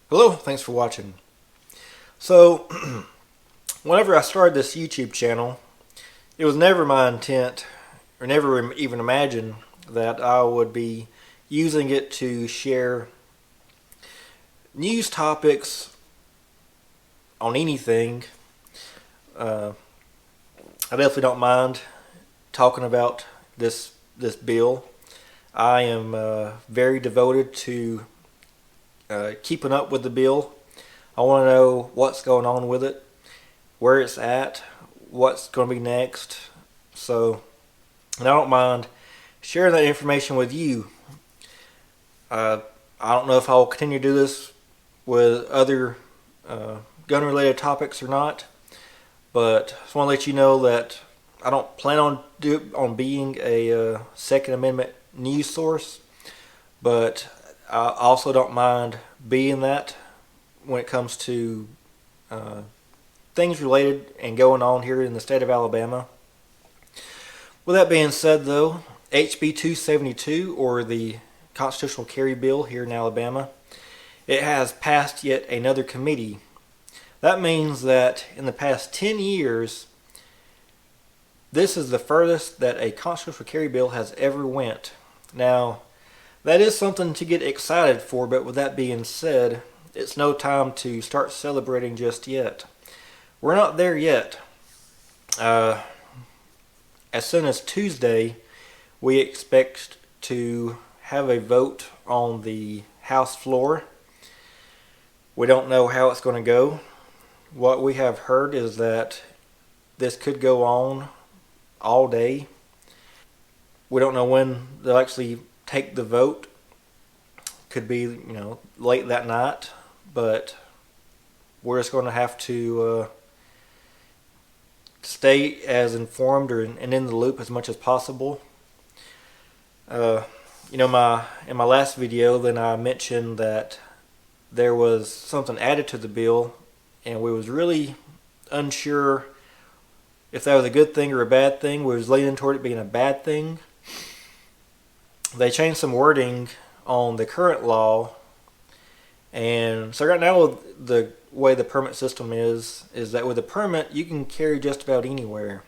Hello, thanks for watching. So, whenever I started this YouTube channel, it was never my intent, or never even imagined, that I would be using it to share news topics on anything. I definitely don't mind talking about this bill. I am very devoted to keeping up with the bill. I want to know what's going on with it, where it's at, what's going to be next. So, and I don't mind sharing that information with you. I don't know if I'll continue to do this with other gun-related topics or not, but I just want to let you know that I don't plan on being a Second Amendment news source, but I also don't mind being that when it comes to things related and going on here in the state of Alabama. With that being said, though, HB272, or the Constitutional Carry Bill here in Alabama, it has passed yet another committee. That means that in the past 10 years, this is the furthest that a constitutional carry bill has ever went. Now, that is something to get excited for, but with that being said, it's no time to start celebrating just yet. We're not there yet. As soon as Tuesday, we expect to have a vote on the House floor. We don't know how it's going to go. What we have heard is that this could go on all day. We don't know when they'll actually take the vote. Could be, late that night, but we're just going to have to stay as informed and in the loop as much as possible. In my last video, then I mentioned that there was something added to the bill, and we was really unsure if that was a good thing or a bad thing. We was leaning toward it being a bad thing. They changed some wording on the current law, and so right now the way the permit system is that with a permit you can carry just about anywhere.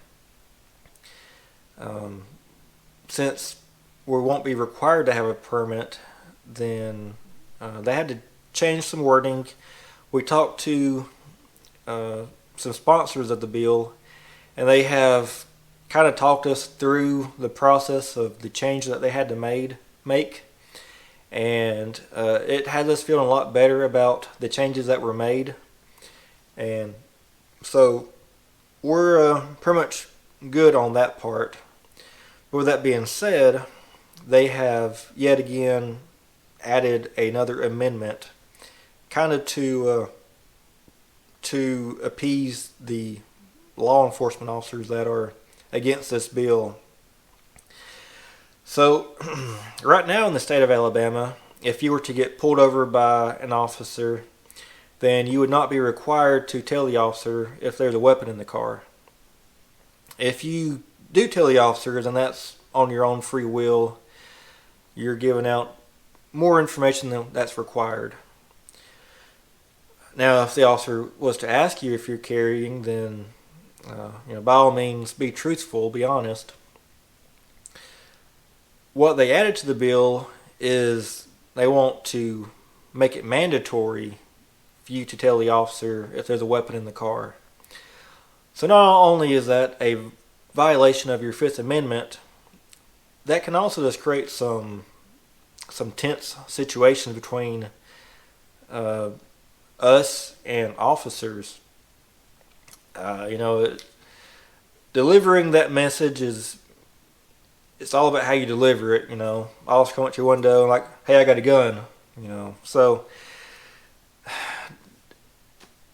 Since we won't be required to have a permit, then they had to change some wording. We talked to some sponsors of the bill, and they have kind of talked us through the process of the change that they had to make, and it had us feeling a lot better about the changes that were made. And so we're pretty much good on that part. But with that being said, they have yet again added another amendment, kind of to appease the law enforcement officers that are against this bill. So right now in the state of Alabama, if you were to get pulled over by an officer, then you would not be required to tell the officer if there's a weapon in the car. If you do tell the officers, and that's on your own free will, you're giving out more information than that's required. Now, if the officer was to ask you if you're carrying, then by all means, be truthful, be honest. What they added to the bill is they want to make it mandatory for you to tell the officer if there's a weapon in the car. So not only is that a violation of your Fifth Amendment, that can also just create some tense situations between us and officers. Delivering that message it's all about how you deliver it. Officer come up to your window and like, hey, I got a gun. So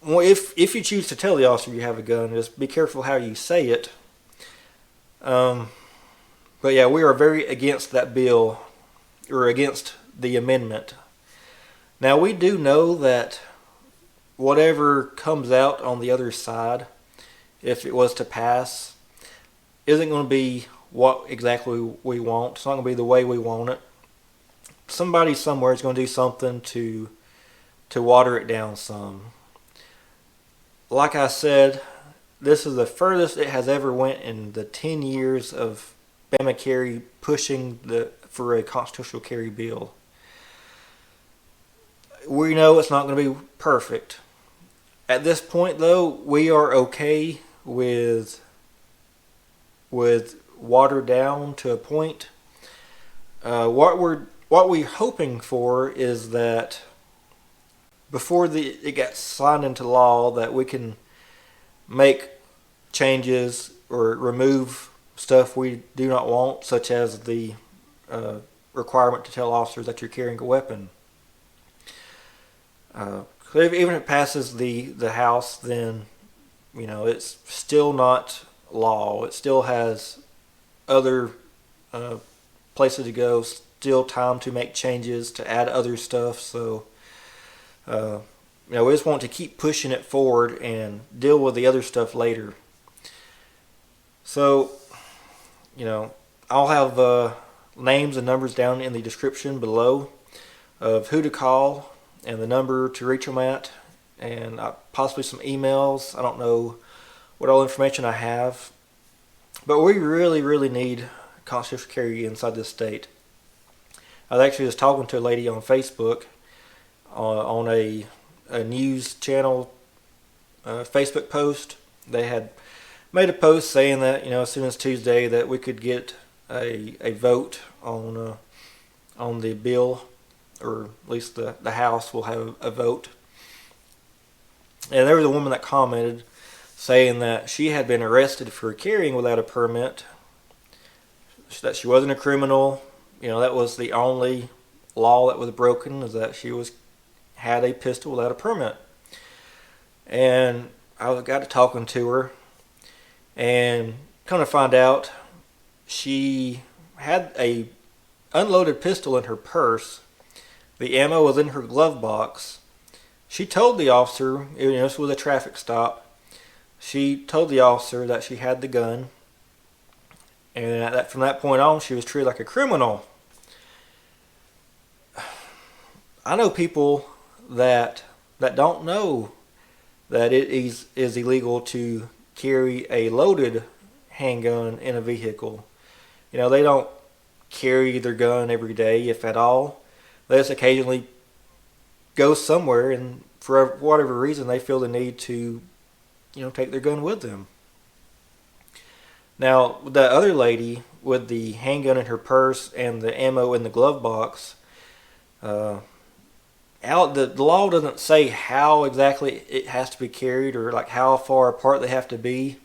if you choose to tell the officer you have a gun, just be careful how you say it. But yeah, we are very against that bill, or against the amendment. Now, we do know that whatever comes out on the other side, if it was to pass, isn't going to be what exactly we want. It's not going to be the way we want it. Somebody somewhere is going to do something to water it down some. Like I said, this is the furthest it has ever went in the 10 years of Bama carry pushing for a constitutional carry bill. We know it's not going to be perfect. At this point, though, we are okay with watered down to a point. What we're hoping for is that before it gets signed into law, that we can make changes or remove stuff we do not want, such as the requirement to tell officers that you're carrying a weapon. Even if it passes the House, then it's still not law. It still has other places to go, still time to make changes, to add other stuff. So we just want to keep pushing it forward and deal with the other stuff later. So I'll have names and numbers down in the description below of who to call and the number to reach them at, and possibly some emails. I don't know what all information I have, but we really, really need constitutional carry inside this state. I was actually just talking to a lady on Facebook on a news channel Facebook post. They had made a post saying that as soon as Tuesday that we could get a vote on the bill, or at least the House will have a vote. And there was a woman that commented saying that she had been arrested for carrying without a permit, that she wasn't a criminal. That was the only law that was broken, is that she had a pistol without a permit. And I got to talking to her, and come to find out she had a unloaded pistol in her purse. The ammo was in her glove box. She told the officer, this was a traffic stop, she told the officer that she had the gun, and from that point on she was treated like a criminal. I know people that don't know that it is illegal to carry a loaded handgun in a vehicle. They don't carry their gun every day, if at all. They just occasionally go somewhere, and for whatever reason they feel the need to take their gun with them. Now, the other lady with the handgun in her purse and the ammo in the glove box, the law doesn't say how exactly it has to be carried, or like how far apart they have to be.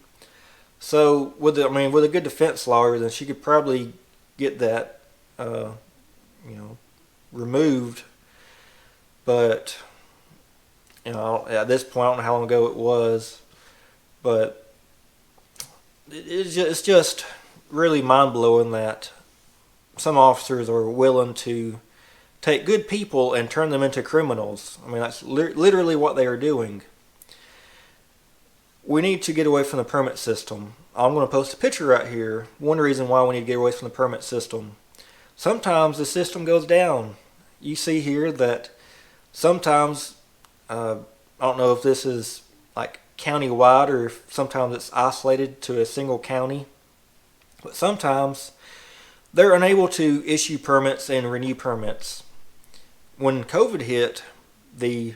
So with a good defense lawyer, then she could probably get that removed. But at this point, I don't know how long ago it was, but it's just really mind-blowing that some officers are willing to take good people and turn them into criminals. That's literally what they are doing. We need to get away from the permit system. I'm going to post a picture right here. One reason why we need to get away from the permit system. Sometimes the system goes down. You see here that sometimes, I don't know if this is like county-wide or if sometimes it's isolated to a single county, but sometimes they're unable to issue permits and renew permits. When COVID hit, the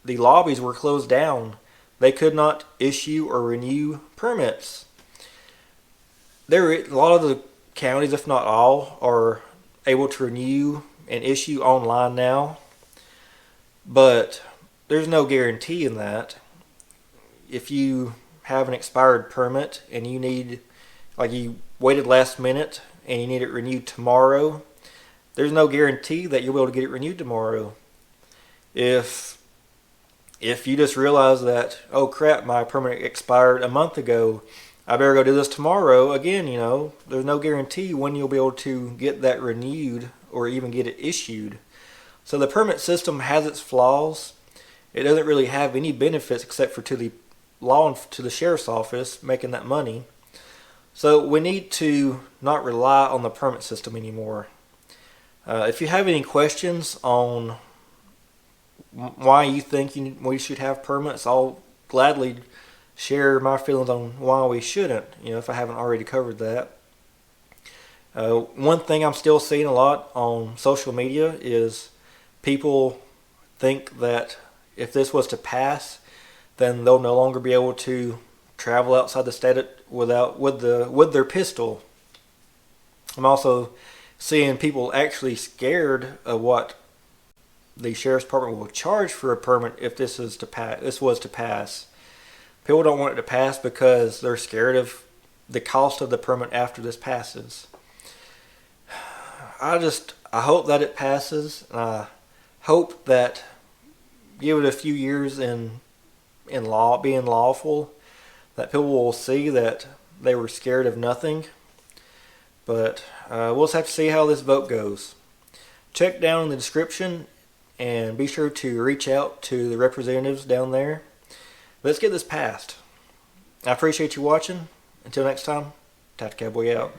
lobbies were closed down. They could not issue or renew permits. A lot of the counties, if not all, are able to renew and issue online now, but there's no guarantee in that. If you have an expired permit and you waited last minute and you need it renewed tomorrow, there's no guarantee that you'll be able to get it renewed tomorrow. If you just realize that, oh crap, my permit expired a month ago, I better go do this tomorrow, again, there's no guarantee when you'll be able to get that renewed or even get it issued. So the permit system has its flaws. It doesn't really have any benefits except for to the law and to the sheriff's office making that money. So we need to not rely on the permit system anymore. If you have any questions on why you think we should have permits, I'll gladly share my feelings on why we shouldn't, if I haven't already covered that. One thing I'm still seeing a lot on social media is people think that if this was to pass, then they'll no longer be able to travel outside the state with their pistol. I'm also seeing people actually scared of what the sheriff's department will charge for a permit if this was to pass. People don't want it to pass because they're scared of the cost of the permit after this passes. I hope that it passes. I hope that, give it a few years in law being lawful, that people will see that they were scared of nothing. But we'll just have to see how this vote goes. Check down in the description and be sure to reach out to the representatives down there. Let's get this passed. I appreciate you watching. Until next time, Tactical Cowboy out.